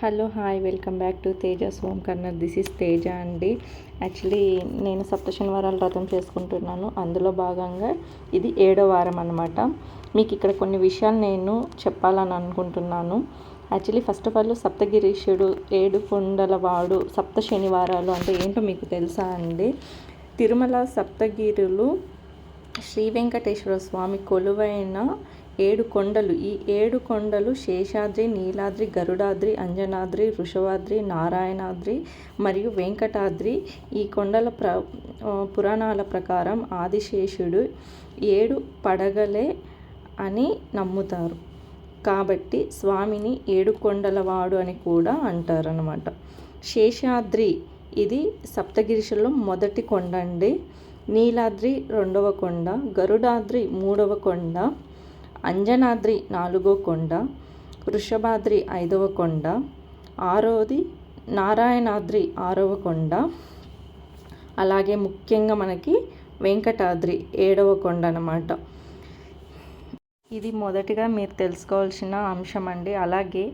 Hello hi welcome back to Tejas home corner. This is Teja అండి. Actually నేను సప్త శనివారాలు వ్రతం చేసుకుంటున్నాను. అందులో భాగంగా ఇది 7వ వారం అన్నమాట. మీకు ఇక్కడ కొన్ని విషయాలు నేను చెప్పాలని అనుకుంటున్నాను. యాక్చువల్లీ ఫస్ట్ ఆఫ్ ఆల్ సప్తగిరీషుడు, 7 కొండలవాడు, సప్త శనివారాలు అంటే ఏంటో మీకు తెలుసా అండి? తిరుమల సప్తగిరులు శ్రీ వెంకటేశ్వర స్వామి కొలువైన 7 కొండలు. ఈ 7 కొండలు శేషాద్రి, నీలాద్రి, గరుడాద్రి, అంజనాద్రి, వృషభాద్రి, నారాయణాద్రి మరియు వెంకటాద్రి. ఈ కొండల పురాణాల ప్రకారం ఆదిశేషుడు 7 పడగలే అని నమ్ముతారు. కాబట్టి స్వామిని 7 కొండలవాడు అని కూడా అంటారనమాట. శేషాద్రి ఇది సప్తగిరిశుల్లో మొదటి కొండ అండి. నీలాద్రి 2వ కొండ, గరుడాద్రి 3వ కొండ, అంజనాద్రి 4వ కొండ, వృషభాద్రి 5వ కొండ, 6వది నారాయణాద్రి 6వ కొండ, అలాగే ముఖ్యంగా మనకి వెంకటాద్రి 7వ కొండ అన్నమాట. ఇది మొదటిగా మీరు తెలుసుకోవాల్సిన అంశం అండి. అలాగే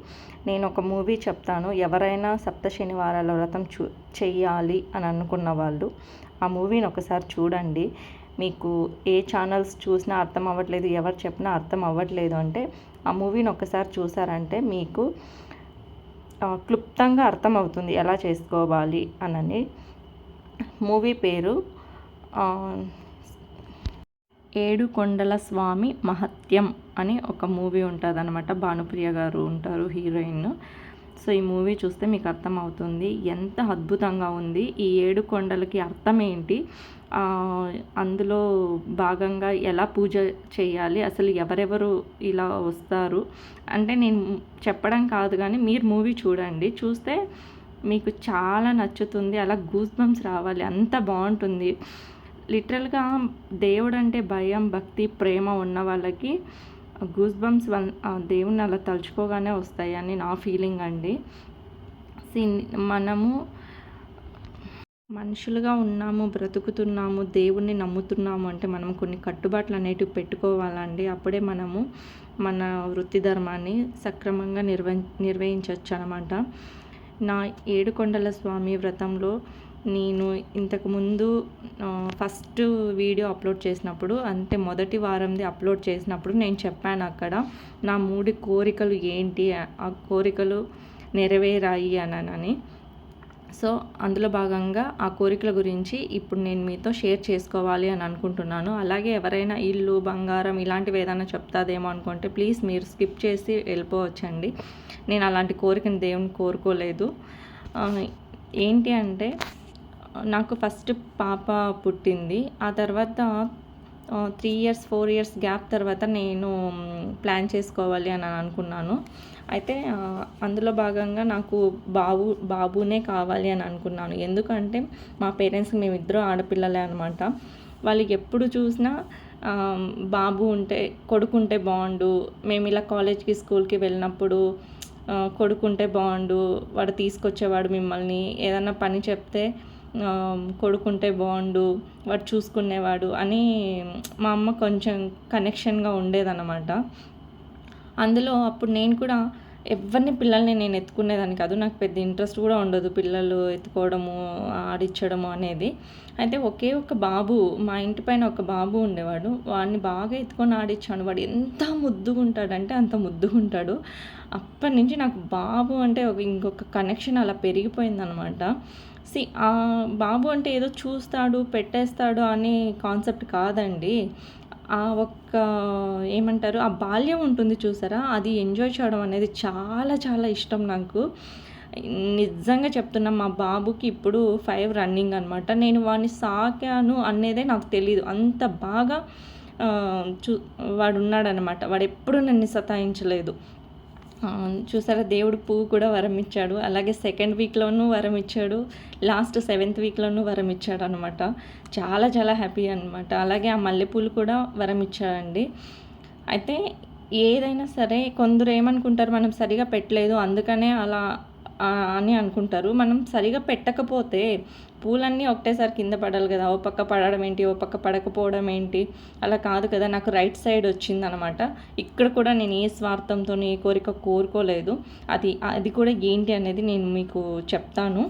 నేను ఒక మూవీ చెప్తాను. ఎవరైనా సప్త శనివారాల వ్రతం చెయ్యాలి అని అనుకున్న వాళ్ళు ఆ మూవీని ఒకసారి చూడండి. మీకు ఏ ఛానల్స్ చూసినా అర్థం అవ్వట్లేదు, ఎవరు చెప్పినా అర్థం అవ్వట్లేదు అంటే ఆ మూవీని ఒకసారి చూసారంటే మీకు క్లుప్తంగా అర్థమవుతుంది ఎలా చేసుకోవాలి అని. మూవీ పేరు 7 కొండల స్వామి మహత్యం అని ఒక మూవీ ఉంటుంది అనమాట. భానుప్రియ గారు ఉంటారు హీరోయిన్. సో ఈ మూవీ చూస్తే మీకు అర్థమవుతుంది ఎంత అద్భుతంగా ఉంది. ఈ 7 కొండలకి అర్థం ఏంటి, అందులో భాగంగా ఎలా పూజ చేయాలి, అసలు ఎవరెవరు ఇలా వస్తారు అంటే నేను చెప్పడం కాదు, కానీ మీరు మూవీ చూడండి. చూస్తే మీకు చాలా నచ్చుతుంది. అలా గూస్ బంప్స్ రావాలి, అంత బాగుంటుంది. లిటరల్గా దేవుడు అంటే భయం, భక్తి, ప్రేమ ఉన్న వాళ్ళకి గూస్ బంప్స్ దేవుణ్ణి అలా తలుచుకోగానే వస్తాయి అని నా ఫీలింగ్ అండి. మనము మనుషులుగా ఉన్నాము, బ్రతుకుతున్నాము, దేవుణ్ణి నమ్ముతున్నాము అంటే మనం కొన్ని కట్టుబాట్లు అనేటివి పెట్టుకోవాలండి. అప్పుడే మనము మన వృత్తి ధర్మాన్ని సక్రమంగా నిర్వహించవచ్చు అనమాట. నా 7 కొండల స్వామి వ్రతంలో నేను ఇంతకుముందు ఫస్ట్ వీడియో అప్లోడ్ చేసినప్పుడు, అంటే మొదటి వారంది అప్లోడ్ చేసినప్పుడు నేను చెప్పాను అక్కడ నా 3 కోరికలు ఏంటి, ఆ కోరికలు నెరవేరాయి అని. సో అందులో భాగంగా ఆ కోరికల గురించి ఇప్పుడు నేను మీతో షేర్ చేసుకోవాలి అని అనుకుంటున్నాను. అలాగే ఎవరైనా ఇల్లు, బంగారం ఇలాంటివి ఏదైనా చెప్తాదేమో అనుకుంటే ప్లీజ్ మీరు స్కిప్ చేసి వెళ్ళిపోవచ్చండి. నేను అలాంటి కోరికను దేవుని కోరుకోలేదు. ఏంటి అంటే నాకు ఫస్ట్ పాప పుట్టింది. ఆ తర్వాత 3 ఇయర్స్ 4 ఇయర్స్ గ్యాప్ తర్వాత నేను ప్లాన్ చేసుకోవాలి అని అనుకున్నాను. అయితే అందులో భాగంగా నాకు బాబునే కావాలి అని అనుకున్నాను. ఎందుకంటే మా పేరెంట్స్కి మేమిద్దరం ఆడపిల్లలే అనమాట. వాళ్ళకి ఎప్పుడు చూసినా కొడుకుంటే బాగుండు, మేము ఇలా కాలేజ్కి స్కూల్కి వెళ్ళినప్పుడు కొడుకుంటే బాగుండు, వాడు తీసుకొచ్చేవాడు మిమ్మల్ని, ఏదన్నా పని చెప్తే కొడుకుంటే బాగుండు, వాడు చూసుకునేవాడు అని మా అమ్మ కొంచెం కనెక్షన్గా ఉండేదన్నమాట. అందులో అప్పుడు నేను కూడా పిల్లల్ని నేను ఎత్తుకునేదాన్ని కాదు. నాకు పెద్ద ఇంట్రెస్ట్ కూడా ఉండదు పిల్లలు ఎత్తుకోవడము, ఆడించడము అనేది. అయితే ఒకే ఒక బాబు, మా ఇంటి పైన ఒక బాబు ఉండేవాడు. వాడిని బాగా ఎత్తుకొని ఆడించాను. వాడు ఎంత ముద్దుగా ఉంటాడంటే అంత ముద్దుగా ఉంటాడు. అప్పటి నుంచి నాకు బాబు అంటే ఇంకొక కనెక్షన్ అలా పెరిగిపోయిందనమాట. ఆ బాబు అంటే ఏదో చూస్తాడు పెట్టేస్తాడు అనే కాన్సెప్ట్ కాదండి. ఏమంటారు, ఆ బాల్యం ఉంటుంది చూసారా, అది ఎంజాయ్ చేయడం అనేది చాలా చాలా ఇష్టం నాకు. నిజంగా చెప్తున్నా, మా బాబుకి ఇప్పుడు 5 రన్నింగ్ అనమాట. నేను వాడిని సాకాను అనేదే నాకు తెలియదు. అంత బాగా వాడు ఉన్నాడనమాట. వాడు ఎప్పుడు నన్ను సతాయించలేదు. చూసారా, దేవుడు పువ్వు కూడా వరం ఇచ్చాడు. అలాగే 2nd వీక్లోనూ వరం ఇచ్చాడు, లాస్ట్ 7th వీక్లోనూ వరం ఇచ్చాడు అనమాట. చాలా చాలా హ్యాపీ అనమాట. అలాగే ఆ మల్లెపూలు కూడా వరం ఇచ్చాడండి. అయితే ఏదైనా సరే కొందరు ఏమనుకుంటారు, మనం సరిగా పెట్టలేదు అందుకనే అలా అని అనుకుంటారు. మనం సరిగా పెట్టకపోతే పూలన్నీ ఒకటేసారి కింద పడాలి కదా, ఓ పక్క పడడం ఏంటి, ఓ పక్క పడకపోవడం ఏంటి, అలా కాదు కదా. నాకు రైట్ సైడ్ వచ్చిందనమాట. ఇక్కడ కూడా నేను ఏ స్వార్థంతో ఏ కోరిక కోరుకోలేదు. అది కూడా ఏంటి అనేది నేను మీకు చెప్తాను.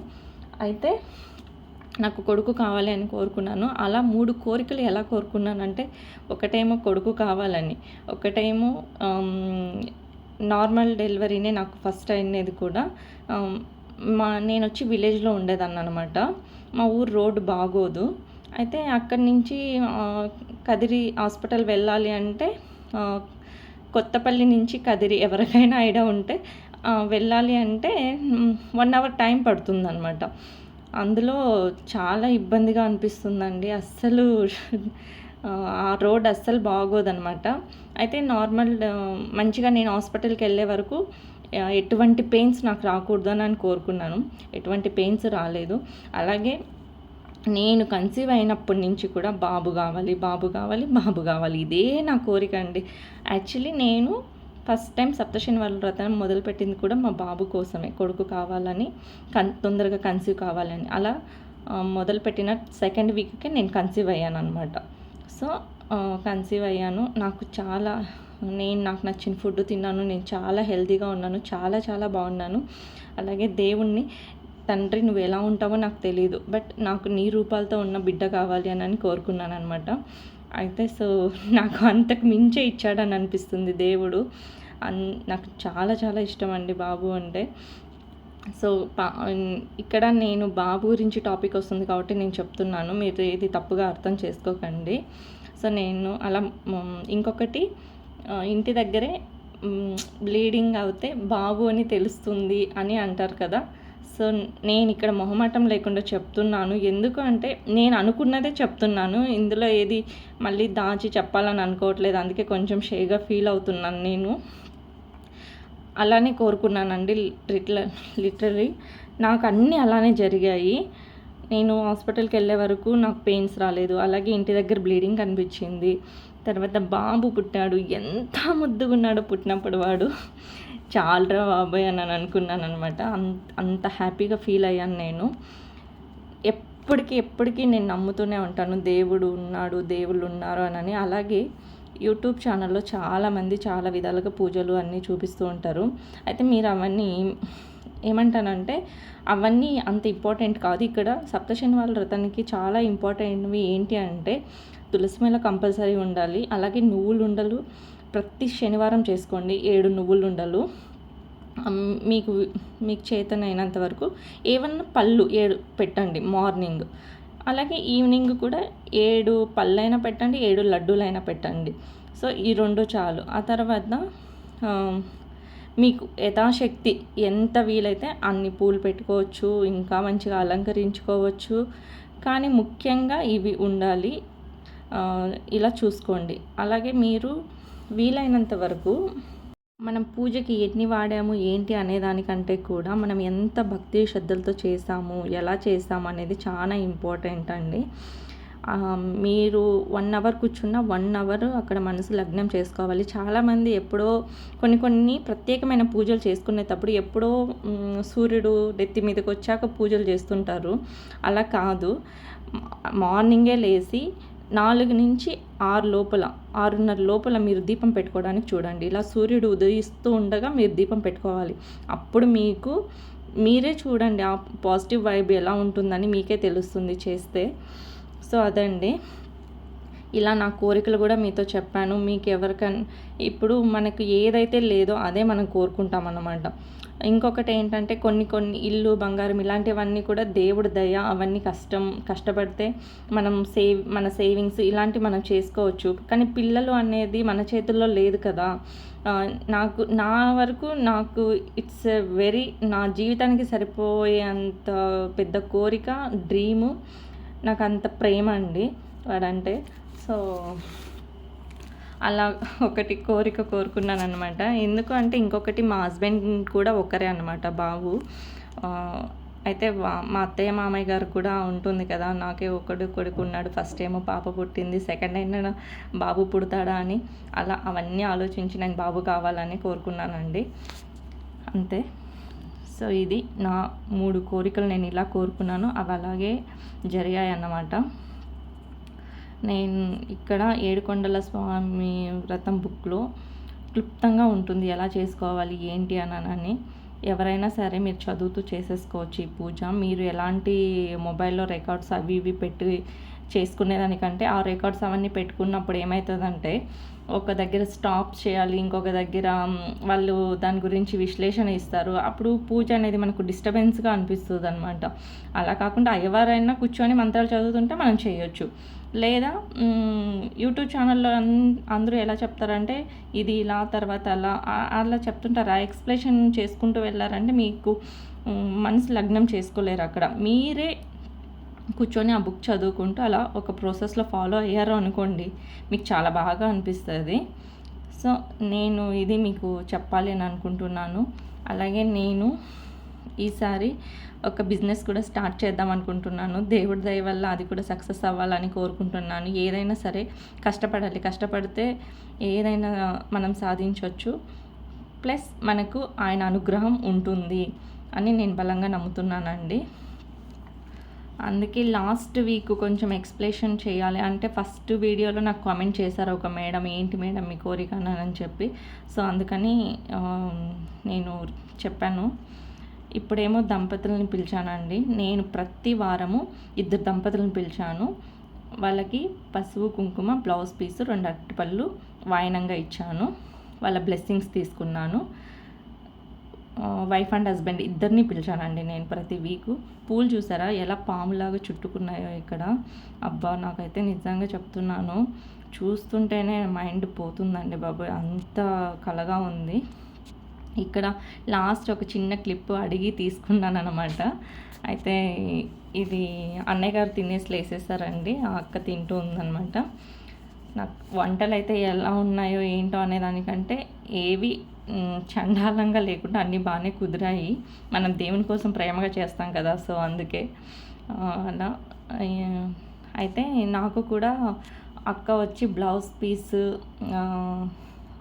అయితే నాకు కొడుకు కావాలి అని కోరుకున్నాను. అలా 3 కోరికలు ఎలా కోరుకున్నానంటే, ఒకటేమో కొడుకు కావాలని, ఒకటేమో నార్మల్ డెలివరీనే నాకు ఫస్ట్ అయినది కూడా. నేను వచ్చి విలేజ్లో ఉండేదాన్ని అనమాట. మా ఊరు రోడ్డు బాగోదు. అయితే అక్కడి నుంచి కదిరి హాస్పిటల్ వెళ్ళాలి అంటే కొత్తపల్లి నుంచి కదిరి ఎవరికైనా ఐడియా ఉంటే వెళ్ళాలి అంటే 1 అవర్ టైం పడుతుందన్నమాట. అందులో చాలా ఇబ్బందిగా అనిపిస్తుందండి. అస్సలు ఆ రోడ్ అస్సలు బాగోదనమాట. అయితే మంచిగా నేను హాస్పిటల్కి వెళ్ళే వరకు ఎటువంటి పెయిన్స్ నాకు రాకూడదని కోరుకున్నాను. ఎటువంటి పెయిన్స్ రాలేదు. అలాగే నేను కన్సీవ్ అయినప్పటి నుంచి కూడా బాబు కావాలి, బాబు కావాలి, బాబు కావాలి, ఇదే నా కోరిక అండి. యాక్చువల్లీ నేను ఫస్ట్ టైం సప్తశనివారాల వ్రతం మొదలుపెట్టింది కూడా మా బాబు కోసమే, కొడుకు కావాలని, తొందరగా కన్సీవ్ కావాలని. అలా మొదలుపెట్టిన సెకండ్ వీక్కే నేను కన్సీవ్ అయ్యాను అనమాట. సో కన్సీవ్ అయ్యాను. నాకు నచ్చిన ఫుడ్ తిన్నాను. నేను చాలా హెల్తీగా ఉన్నాను. చాలా చాలా బాగున్నాను. అలాగే దేవుణ్ణి, తండ్రి నువ్వు ఎలా ఉంటావో నాకు తెలీదు, బట్ నాకు నీ రూపాలతో ఉన్న బిడ్డ కావాలి అని కోరుకున్నాను అనమాట. అయితే నాకు అంతకు మించే ఇచ్చాడని అనిపిస్తుంది దేవుడు. నాకు చాలా చాలా ఇష్టం అండి బాబు అంటే. ఇక్కడ నేను బాబు గురించి టాపిక్ వస్తుంది కాబట్టి నేను చెప్తున్నాను, మీరు ఇది తప్పుగా అర్థం చేసుకోకండి. నేను అలా ఇంకొకటి, ఇంటి దగ్గరే బ్లీడింగ్ అవుతే బాబు అని తెలుస్తుంది అని అంటారు కదా. నేను ఇక్కడ మొహమాటం లేకుండా చెప్తున్నాను. ఎందుకు అంటే నేను అనుకున్నదే చెప్తున్నాను. ఇందులో ఏది మళ్ళీ దాచి చెప్పాలని అనుకోవట్లేదు. అందుకే కొంచెం షేగా ఫీల్ అవుతున్నాను. నేను అలానే కోరుకున్నానండి. లిటరలీ నాకు అన్నీ అలానే జరిగాయి. నేను హాస్పిటల్కి వెళ్ళే వరకు నాకు పెయిన్స్ రాలేదు. అలాగే ఇంటి దగ్గర బ్లీడింగ్ కనిపించింది. తర్వాత బాబు పుట్టాడు. ఎంత ముద్దుగున్నాడో పుట్టినప్పుడు వాడు. చాలరా బాబాయ్ అని అనుకున్నాను అనమాట. అంత హ్యాపీగా ఫీల్ అయ్యాను నేను. ఎప్పటికీ నేను నమ్ముతూనే ఉంటాను, దేవుడు ఉన్నాడు, దేవుళ్ళు ఉన్నారు అని. అలాగే యూట్యూబ్ ఛానల్లో చాలామంది చాలా విధాలుగా పూజలు అన్నీ చూపిస్తూ ఉంటారు. అయితే మీరు అవన్నీ ఏమంటానంటే అవన్నీ అంత ఇంపార్టెంట్ కాదు. ఇక్కడ సప్తశనివారాల వ్రతానికి చాలా ఇంపార్టెంట్వి ఏంటి అంటే తులసి మేళ కంపల్సరీ ఉండాలి. అలాగే నువ్వులు ఉండలు ప్రతి శనివారం చేసుకోండి. 7 నువ్వులు ఉండలు. మీకు చేతనైనంత వరకు ఏమన్నా పళ్ళు 7 పెట్టండి మార్నింగ్. అలాగే ఈవినింగ్ కూడా 7 పళ్ళైనా పెట్టండి, 7 లడ్డూలైనా పెట్టండి. ఈ 2 చాలు. ఆ తర్వాత మీకు యథాశక్తి ఎంత వీలైతే అన్ని పూలు పెట్టుకోవచ్చు, ఇంకా మంచిగా అలంకరించుకోవచ్చు. కానీ ముఖ్యంగా ఇవి ఉండాలి. ఇలా చూసుకోండి. అలాగే మీరు వీలైనంత వరకు మనం పూజకి ఎన్ని వాడాము ఏంటి అనేదానికంటే కూడా మనం ఎంత భక్తి శ్రద్ధలతో చేసాము, ఎలా చేసాము అనేది చాలా ఇంపార్టెంట్ అండి. మీరు 1 అవర్ కూర్చున్న 1 అవర్ అక్కడ మనసు లగ్నం చేసుకోవాలి. చాలామంది ఎప్పుడో కొన్ని ప్రత్యేకమైన పూజలు చేసుకునేటప్పుడు ఎప్పుడో సూర్యుడు నెత్తి మీదకి వచ్చాక పూజలు చేస్తుంటారు. అలా కాదు, మార్నింగే లేచి 4 నుంచి 6 లోపల, 6:30 లోపల మీరు దీపం పెట్టుకోవడానికి చూడండి. ఇలా సూర్యుడు ఉదయిస్తూ ఉండగా మీరు దీపం పెట్టుకోవాలి. అప్పుడు మీరే చూడండి ఆ పాజిటివ్ వైబ్ ఎలా ఉంటుందని మీకే తెలుస్తుంది చేస్తే. అదండి, ఇలా నా కోరికలు కూడా మీతో చెప్పాను. మీకు ఎవరికైనా ఇప్పుడు మనకు ఏదైతే లేదో అదే మనం కోరుకుంటాం అన్నమాట. ఇంకొకటి ఏంటంటే కొన్ని ఇల్లు, బంగారం ఇలాంటివన్నీ కూడా దేవుడి దయ. అవన్నీ కష్టపడితే మన సేవింగ్స్ ఇలాంటివి మనం చేసుకోవచ్చు. కానీ పిల్లలు అనేది మన చేతుల్లో లేదు కదా. నా వరకు ఇట్స్ నా జీవితానికి సరిపోయేంత పెద్ద కోరిక, డ్రీము, నాకు అంత ప్రేమ అండి వాడంటే. అలా ఒకటి కోరిక కోరుకున్నాను అనమాట. ఎందుకు అంటే ఇంకొకటి మా హస్బెండ్ కూడా ఒకరే అనమాట బాబు. అయితే మా అత్తయ్య మామయ్య గారు కూడా ఉంటుంది కదా, నాకే కొడుకు ఉన్నాడు, ఫస్ట్ ఏమో పాప పుట్టింది, సెకండ్ అయినా బాబు పుడతాడా అని అలా అవన్నీ ఆలోచించి నేను బాబు కావాలని కోరుకున్నానండి. అంతే. సో ఇది నా 3 కోరికలు నేను ఇలా కోరుకున్నాను, అవి అలాగే జరిగాయి అన్నమాట. నేను ఇక్కడ ఏడుకొండల స్వామి వ్రతం బుక్లో క్లుప్తంగా ఉంటుంది ఎలా చేసుకోవాలి ఏంటి అని. ఎవరైనా సరే మీరు చదువుతూ చేసేసుకోవచ్చు ఈ పూజ. మీరు ఎలాంటి మొబైల్లో రికార్డ్స్ అవి ఇవి పెట్టి చేసుకునేదానికంటే ఆ రికార్డ్స్ అవన్నీ పెట్టుకున్నప్పుడు ఏమవుతుందంటే ఒక దగ్గర స్టాప్ చేయాలి, ఇంకొక దగ్గర వాళ్ళు దాని గురించి విశ్లేషణ ఇస్తారు. అప్పుడు పూజ అనేది మనకు డిస్టర్బెన్స్గా అనిపిస్తుంది అనమాట. అలా కాకుండా ఎవరైనా కూర్చొని మంత్రాలు చదువుతుంటే మనం చేయొచ్చు. లేదా యూట్యూబ్ ఛానల్లో అందరూ ఎలా చెప్తారంటే ఇది ఇలా తర్వాత అలా చెప్తుంటారు. ఆ ఎక్స్ప్లెనేషన్ చేసుకుంటూ వెళ్ళారంటే మీకు మనసు లగ్నం చేసుకోలేరు. అక్కడ మీరే కూర్చొని ఆ బుక్ చదువుకుంటూ అలా ఒక ప్రాసెస్లో ఫాలో అయ్యారు అనుకోండి, మీకు చాలా బాగా అనిపిస్తుంది. సో నేను ఇది మీకు చెప్పాలి అని అనుకుంటున్నాను. అలాగే నేను ఈసారి ఒక బిజినెస్ కూడా స్టార్ట్ చేద్దాం అనుకుంటున్నాను. దేవుడి దయ వల్ల అది కూడా సక్సెస్ అవ్వాలని కోరుకుంటున్నాను. ఏదైనా సరే కష్టపడాలి, కష్టపడితే ఏదైనా మనం సాధించవచ్చు. ప్లస్ మనకు ఆయన అనుగ్రహం ఉంటుంది అని నేను బలంగా నమ్ముతున్నానండి. అందుకే లాస్ట్ వీక్ కొంచెం ఎక్స్ప్లెనేషన్ చేయాలి అంటే ఫస్ట్ వీడియోలో నాకు కామెంట్ చేశారు ఒక మేడం, ఏంటి మేడం మీ కోరిక అని చెప్పి. సో అందుకని నేను చెప్పాను. ఇప్పుడేమో దంపతులను పిలిచానండి. నేను ప్రతి వారము 2 దంపతులను పిలిచాను. వాళ్ళకి పసుపు కుంకుమ బ్లౌజ్ పీసు 2 అరటిపళ్ళు వాయనంగా ఇచ్చాను. వాళ్ళ బ్లెస్సింగ్స్ తీసుకున్నాను. వైఫ్ అండ్ హస్బెండ్ ఇద్దరిని పిలిచానండి నేను ప్రతి వీకు. పూలు చూసారా ఎలా పాములాగా చుట్టుకున్నాయో ఇక్కడ. అబ్బా నాకైతే నిజంగా చెప్తున్నాను, చూస్తుంటేనే మైండ్ పోతుందండి బాబు, అంత కలగా ఉంది. ఇక్కడ లాస్ట్ ఒక చిన్న క్లిప్ అడిగి తీసుకున్నాను అనమాట. అయితే ఇది అన్నయ్య గారు తినేసి లేసేసారండి, ఆ అక్క తింటూ ఉందన్నమాట. నాకు వంటలు అయితే ఎలా ఉన్నాయో ఏంటో అనేదానికంటే ఏవి చండాలంగా లేకుండా అన్నీ బాగానే కుదిరాయి. మనం దేవుని కోసం ప్రేమగా చేస్తాం కదా, సో అందుకే అలా. అయితే నాకు కూడా అక్క వచ్చి బ్లౌజ్ పీస్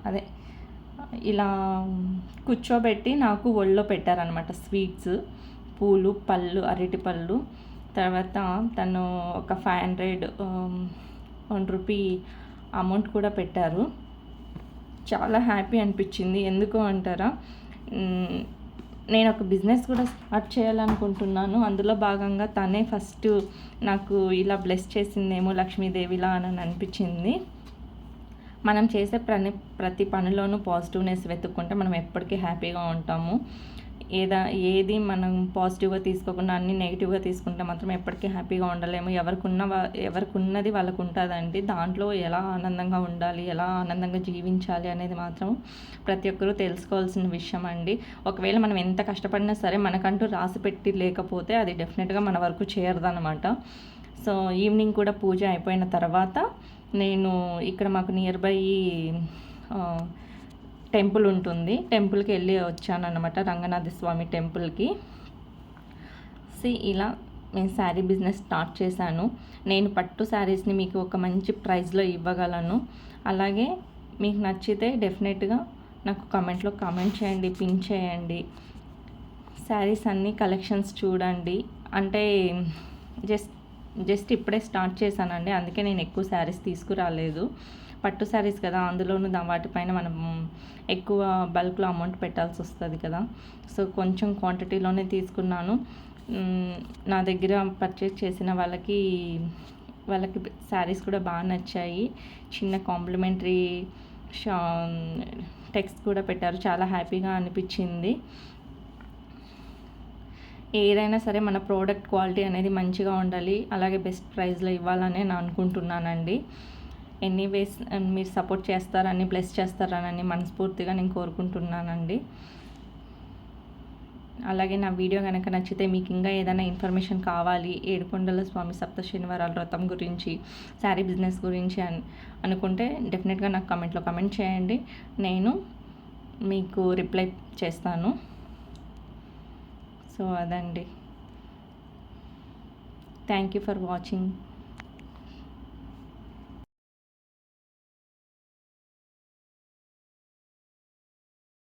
అదే ఇలా కూర్చోబెట్టి నాకు ఒళ్ళో పెట్టారనమాట. స్వీట్స్, పూలు, పళ్ళు, అరటి పళ్ళు. తర్వాత తను ఒక 500 1 రూపీ అమౌంట్ కూడా పెట్టారు. చాలా హ్యాపీ అనిపించింది. ఎందుకు అంటారా, నేను ఒక బిజినెస్ కూడా స్టార్ట్ చేయాలనుకుంటున్నాను. అందులో భాగంగా తనే ఫస్ట్ నాకు ఇలా బ్లెస్ చేసిందేమో లక్ష్మీదేవిలా అని అనిపించింది. మనం చేసే ప్రతి పనిలోనూ పాజిటివ్నెస్ వెతుక్కుంటే మనం ఎప్పటికీ హ్యాపీగా ఉంటాము. ఏది మనం పాజిటివ్గా తీసుకోకుండా అన్నీ నెగిటివ్గా తీసుకుంటే మాత్రం ఎప్పటికీ హ్యాపీగా ఉండలేము. ఎవరికున్నది వాళ్ళకు ఉంటుందండి. దాంట్లో ఎలా ఆనందంగా ఉండాలి, ఎలా ఆనందంగా జీవించాలి అనేది మాత్రం ప్రతి ఒక్కరూ తెలుసుకోవాల్సిన విషయం అండి. ఒకవేళ మనం ఎంత కష్టపడినా సరే మనకంటూ రాసి పెట్టి లేకపోతే అది డెఫినెట్గా మన వరకు చేరదనమాట. సో ఈవినింగ్ కూడా పూజ అయిపోయిన తర్వాత నేను ఇక్కడ మాకు నియర్ బై టెంపుల్ ఉంటుంది, టెంపుల్కి వెళ్ళి వచ్చాను అనమాట, రంగనాథ స్వామి టెంపుల్కి. ఇలా నేను శారీ బిజినెస్ స్టార్ట్ చేశాను. నేను పట్టు శారీస్ని మీకు ఒక మంచి ప్రైస్లో ఇవ్వగలను. అలాగే మీకు నచ్చితే డెఫినెట్గా నాకు కామెంట్లో కామెంట్ చేయండి, పిన్ చేయండి. శారీస్ అన్నీ కలెక్షన్స్ చూడండి. అంటే జస్ట్ ఇప్పుడే స్టార్ట్ చేశానండి, అందుకే నేను ఎక్కువ శారీస్ తీసుకురాలేదు. పట్టు శారీస్ కదా, అందులోనూ వాటిపైన మనం ఎక్కువ బల్క్లో అమౌంట్ పెట్టాల్సి వస్తుంది కదా. సో కొంచెం క్వాంటిటీలోనే తీసుకున్నాను. నా దగ్గర పర్చేస్ చేసిన వాళ్ళకి శారీస్ కూడా బాగా నచ్చాయి. చిన్న కాంప్లిమెంటరీ టెక్స్ట్ కూడా పెట్టారు, చాలా హ్యాపీగా అనిపించింది. ఏదైనా సరే మన ప్రోడక్ట్ క్వాలిటీ అనేది మంచిగా ఉండాలి, అలాగే బెస్ట్ ప్రైస్లో ఇవ్వాలని నేను అనుకుంటున్నానండి. ఎనీవేస్ మీరు సపోర్ట్ చేస్తారని, బ్లెస్ చేస్తారని మనస్ఫూర్తిగా నేను కోరుకుంటున్నానండి. అలాగే నా వీడియో కనుక నచ్చితే మీకు ఇంకా ఏదైనా ఇన్ఫర్మేషన్ కావాలి, ఏడుకొండల స్వామి సప్త శనివారాల వ్రతం గురించి, శారీ బిజినెస్ గురించి అనుకుంటే డెఫినెట్గా నాకు కామెంట్లో కామెంట్ చేయండి, నేను మీకు రిప్లై చేస్తాను. సో అదండి. Thank you for watching.